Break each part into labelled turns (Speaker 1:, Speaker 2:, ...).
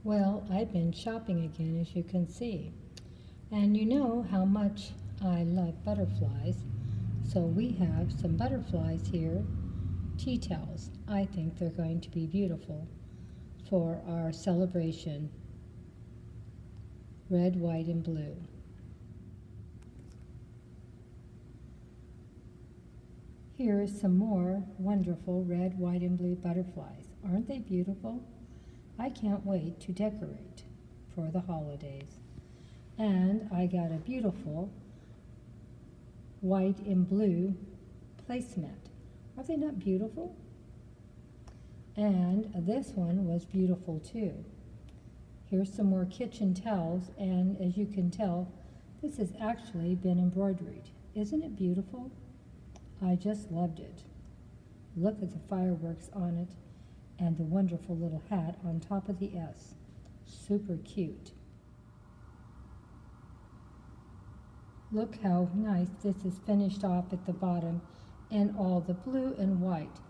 Speaker 1: Well, I've been shopping again, as you can see. And you know how much I love butterflies. So we have some butterflies here, tea towels. I think they're going to be beautiful for our celebration, red, white, and blue. Here is some more wonderful red, white, and blue butterflies. Aren't they beautiful? I can't wait to decorate for the holidays. And I got a beautiful white and blue placemat. Are they not beautiful? And this one was beautiful too. Here's some more kitchen towels, and as you can tell, this has actually been embroidered. Isn't it beautiful? I just loved it. Look at the fireworks on it and the wonderful little hat on top of the S. Super cute. Look how nice this is finished off at the bottom, and all the blue and white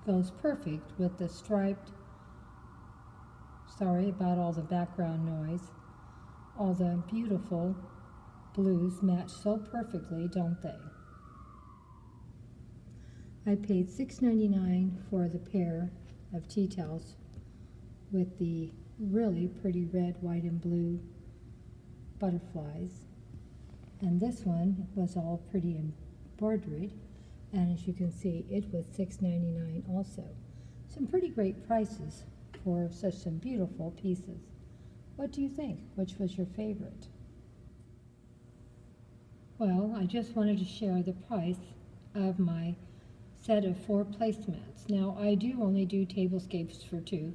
Speaker 1: goes perfect with the striped. Sorry about all the background noise. All the beautiful blues match so perfectly, don't they? I paid $6.99 for the pair of tea towels with the really pretty red, white, and blue butterflies. And this one was all pretty embroidered, and as you can see, it was $6.99 also. Some pretty great prices for such some beautiful pieces. What do you think? Which was your favorite? Well, I just wanted to share the price of my set of 4 placemats. Now, I do only do tablescapes for 2,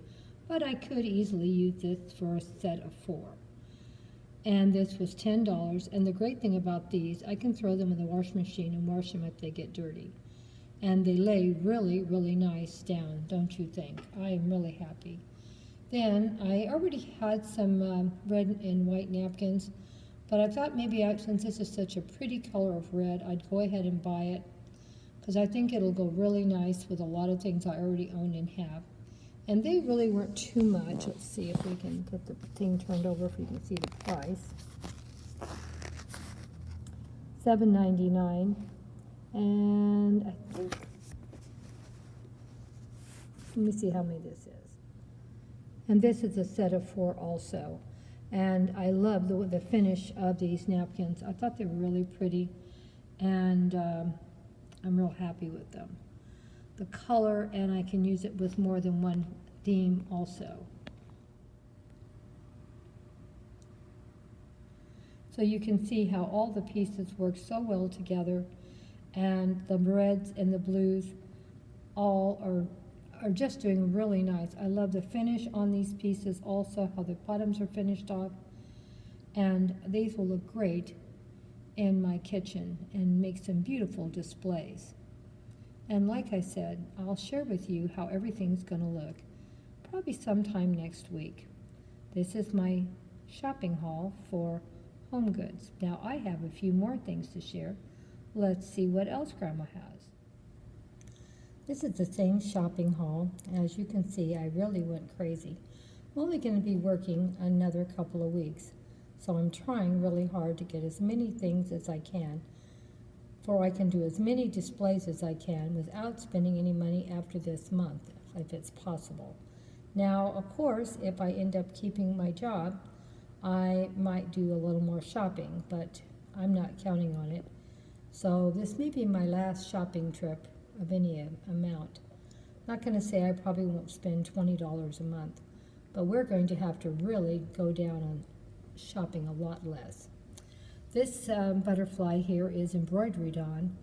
Speaker 1: but I could easily use this for a set of 4. And this was $10, and the great thing about these, I can throw them in the washing machine and wash them if they get dirty. And they lay really, really nice down, don't you think? I am really happy. Then, I already had some red and white napkins, but I thought maybe since this is such a pretty color of red, I'd go ahead and buy it, because I think it'll go really nice with a lot of things I already own and have. And they really weren't too much. Let's see if we can get the thing turned over if you can see the price. $7.99. And I think, let me see how many this is. And this is a set of 4 also. And I love the finish of these napkins. I thought they were really pretty, and I'm real happy with them. The color, and I can use it with more than one theme also. So you can see how all the pieces work so well together, and the reds and the blues all are just doing really nice. I love the finish on these pieces also, how the bottoms are finished off, and these will look great in my kitchen and make some beautiful displays. And like I said, I'll share with you how everything's going to look probably sometime next week. This is my shopping haul for HomeGoods. Now I have a few more things to share. Let's see what else Grandma has. This is the same shopping haul. As you can see, I really went crazy. I'm only going to be working another couple of weeks, so I'm trying really hard to get as many things as I can, for I can do as many displays as I can without spending any money after this month, if it's possible. Now, of course, if I end up keeping my job, I might do a little more shopping, but I'm not counting on it. So this may be my last shopping trip of any amount. Not going to say I probably won't spend $20 a month, but we're going to have to really go down on shopping a lot less. This butterfly here is embroidered on,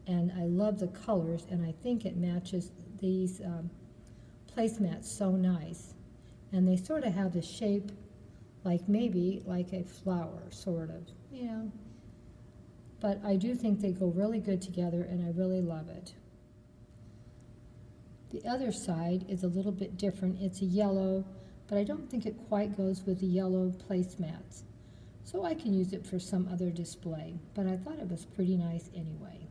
Speaker 1: and I love the colors, and I think it matches these placemats so nice. And they sort of have the shape like maybe like a flower, sort of, you know. But I do think they go really good together, and I really love it. The other side is a little bit different. It's a yellow, but I don't think it quite goes with the yellow placemats. So I can use it for some other display, but I thought it was pretty nice anyway.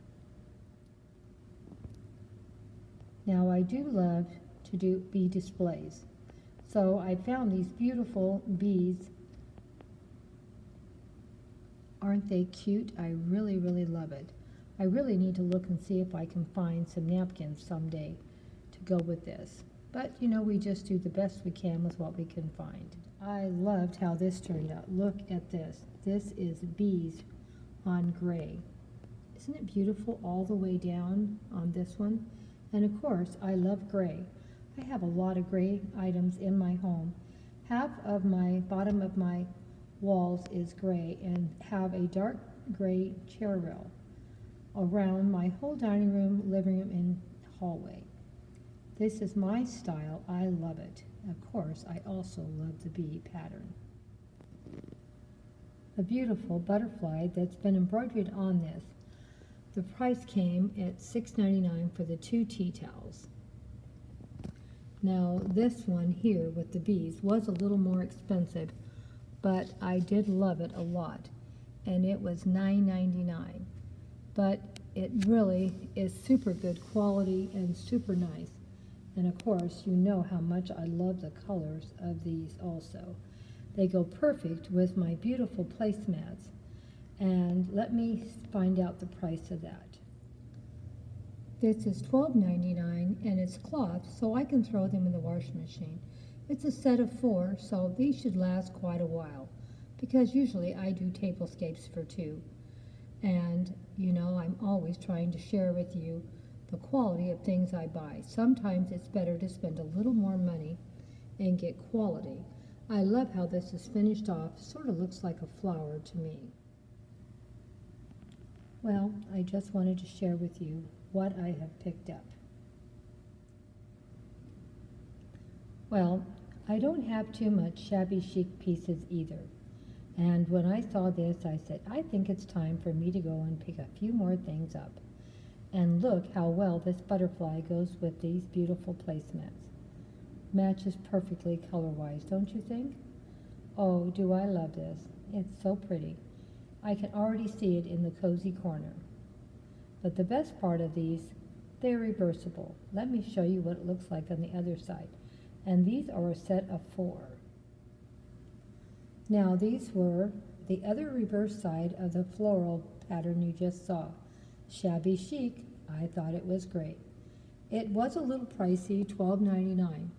Speaker 1: Now I do love to do bee displays. So I found these beautiful bees. Aren't they cute? I really, really love it. I really need to look and see if I can find some napkins someday to go with this. But, you know, we just do the best we can with what we can find. I loved how this turned out. Look at this. This is bees on gray. Isn't it beautiful all the way down on this one? And of course, I love gray. I have a lot of gray items in my home. Half of my bottom of my walls is gray and have a dark gray chair rail around my whole dining room, living room, and hallway. This is my style. I love it. Of course, I also love the bee pattern. A beautiful butterfly that's been embroidered on this. The price came at $6.99 for the 2 tea towels. Now this one here with the bees was a little more expensive, but I did love it a lot, and it was $9.99. But it really is super good quality and super nice. And of course, you know how much I love the colors of these also. They go perfect with my beautiful placemats. And let me find out the price of that. This is $12.99 and it's cloth, so I can throw them in the washing machine. It's a set of 4, so these should last quite a while, because usually I do tablescapes for 2. And, you know, I'm always trying to share with you the quality of things I buy. Sometimes it's better to spend a little more money and get quality. I love how this is finished off. Sort of looks like a flower to me. Well, I just wanted to share with you what I have picked up. Well, I don't have too much shabby chic pieces either. And when I saw this, I said, I think it's time for me to go and pick a few more things up. And look how well this butterfly goes with these beautiful placemats. Matches perfectly color-wise, don't you think? Oh, do I love this. It's so pretty. I can already see it in the cozy corner. But the best part of these, they're reversible. Let me show you what it looks like on the other side. And these are a set of 4. Now these were the other reverse side of the floral pattern you just saw. Shabby chic. I thought it was great. It was a little pricey, $12.99.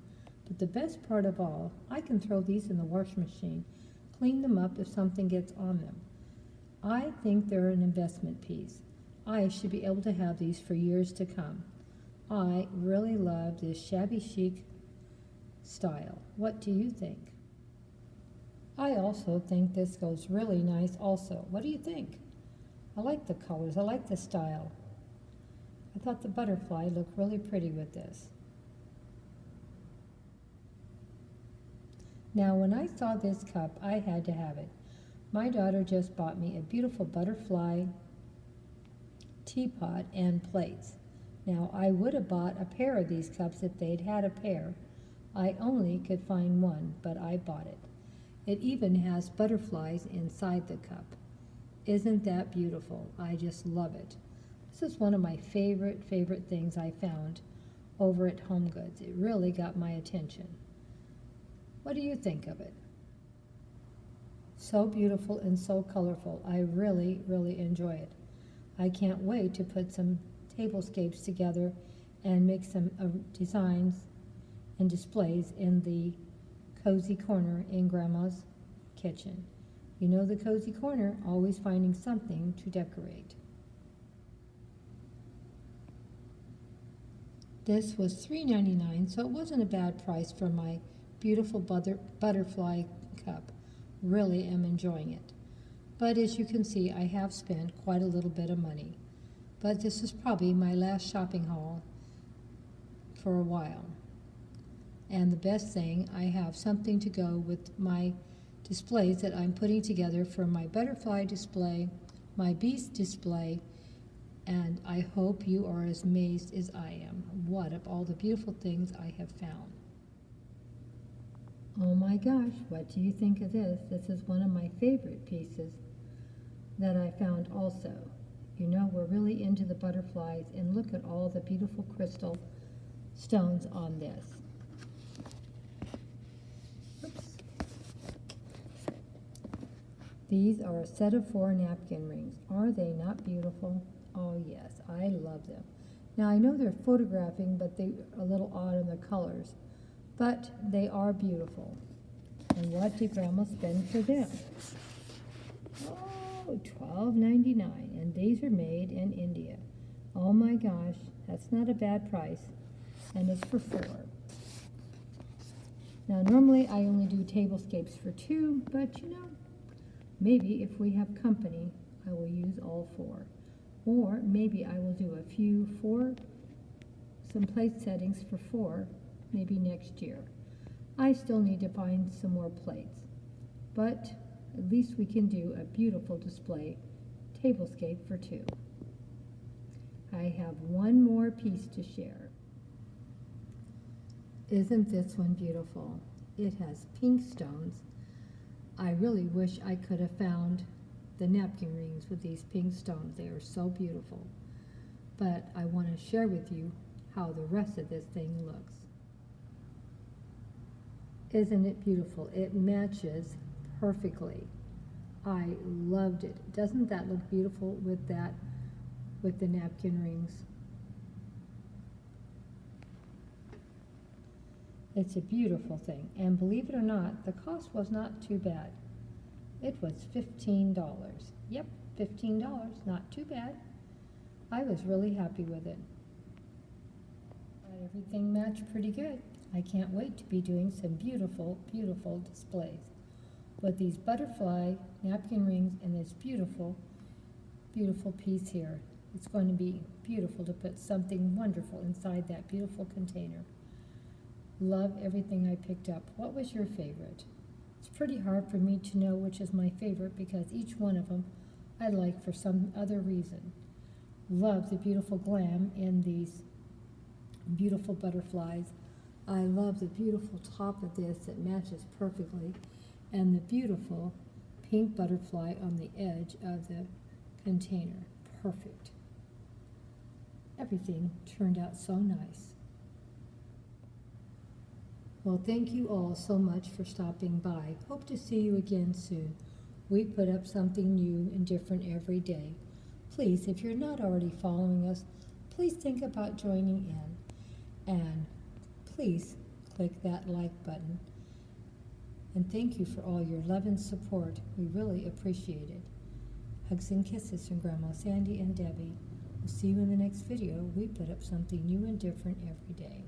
Speaker 1: But the best part of all, I can throw these in the washing machine, clean them up if something gets on them. I think they're an investment piece. I should be able to have these for years to come. I really love this shabby chic style. What do you think? I also think this goes really nice also. What do you think? I like the colors. I like the style. I thought the butterfly looked really pretty with this. Now, when I saw this cup, I had to have it. My daughter just bought me a beautiful butterfly teapot and plates. Now, I would have bought a pair of these cups if they'd had a pair. I only could find one, but I bought it. It even has butterflies inside the cup. Isn't that beautiful? I just love it. This is one of my favorite things I found over at HomeGoods. It really got my attention. What do you think of it? So beautiful and so colorful. I really, really enjoy it. I can't wait to put some tablescapes together and make some designs and displays in the cozy corner in Grandma's kitchen. You know the cozy corner, always finding something to decorate. This was $3.99, so it wasn't a bad price for my beautiful butterfly cup. Really am enjoying it. But as you can see, I have spent quite a little bit of money. But this is probably my last shopping haul for a while. And the best thing, I have something to go with my displays that I'm putting together for my butterfly display, my bees display, and I hope you are as amazed as I am. What of all the beautiful things I have found. Oh my gosh, what do you think of this? This is one of my favorite pieces that I found also. You know, we're really into the butterflies, and look at all the beautiful crystal stones on this. These are a set of 4 napkin rings. Are they not beautiful? Oh yes, I love them. Now I know they're photographing, but they're a little odd in the colors, but they are beautiful. And what did Grandma spend for them? Oh, $12.99, and these are made in India. Oh my gosh, that's not a bad price, and it's for 4. Now normally I only do tablescapes for 2, but you know, maybe if we have company, I will use all 4. Or maybe I will do a few for some plate settings for 4, maybe next year. I still need to find some more plates, but at least we can do a beautiful display tablescape for 2. I have one more piece to share. Isn't this one beautiful? It has pink stones. I really wish I could have found the napkin rings with these pink stones. They are so beautiful. But I want to share with you how the rest of this thing looks. Isn't it beautiful? It matches perfectly. I loved it. Doesn't that look beautiful with the napkin rings? It's a beautiful thing, and believe it or not, the cost was not too bad. It was $15. Yep, $15, not too bad. I was really happy with it. Everything matched pretty good. I can't wait to be doing some beautiful, beautiful displays with these butterfly napkin rings and this beautiful, beautiful piece here. It's going to be beautiful to put something wonderful inside that beautiful container. Love everything I picked up. What was your favorite? It's pretty hard for me to know which is my favorite because each one of them I like for some other reason. Love the beautiful glam in these beautiful butterflies. I love the beautiful top of this that matches perfectly, and the beautiful pink butterfly on the edge of the container. Perfect. Everything turned out so nice. Well, thank you all so much for stopping by. Hope to see you again soon. We put up something new and different every day. Please, if you're not already following us, please think about joining in. And please click that like button. And thank you for all your love and support. We really appreciate it. Hugs and kisses from Grandma Sandy and Debbie. We'll see you in the next video. We put up something new and different every day.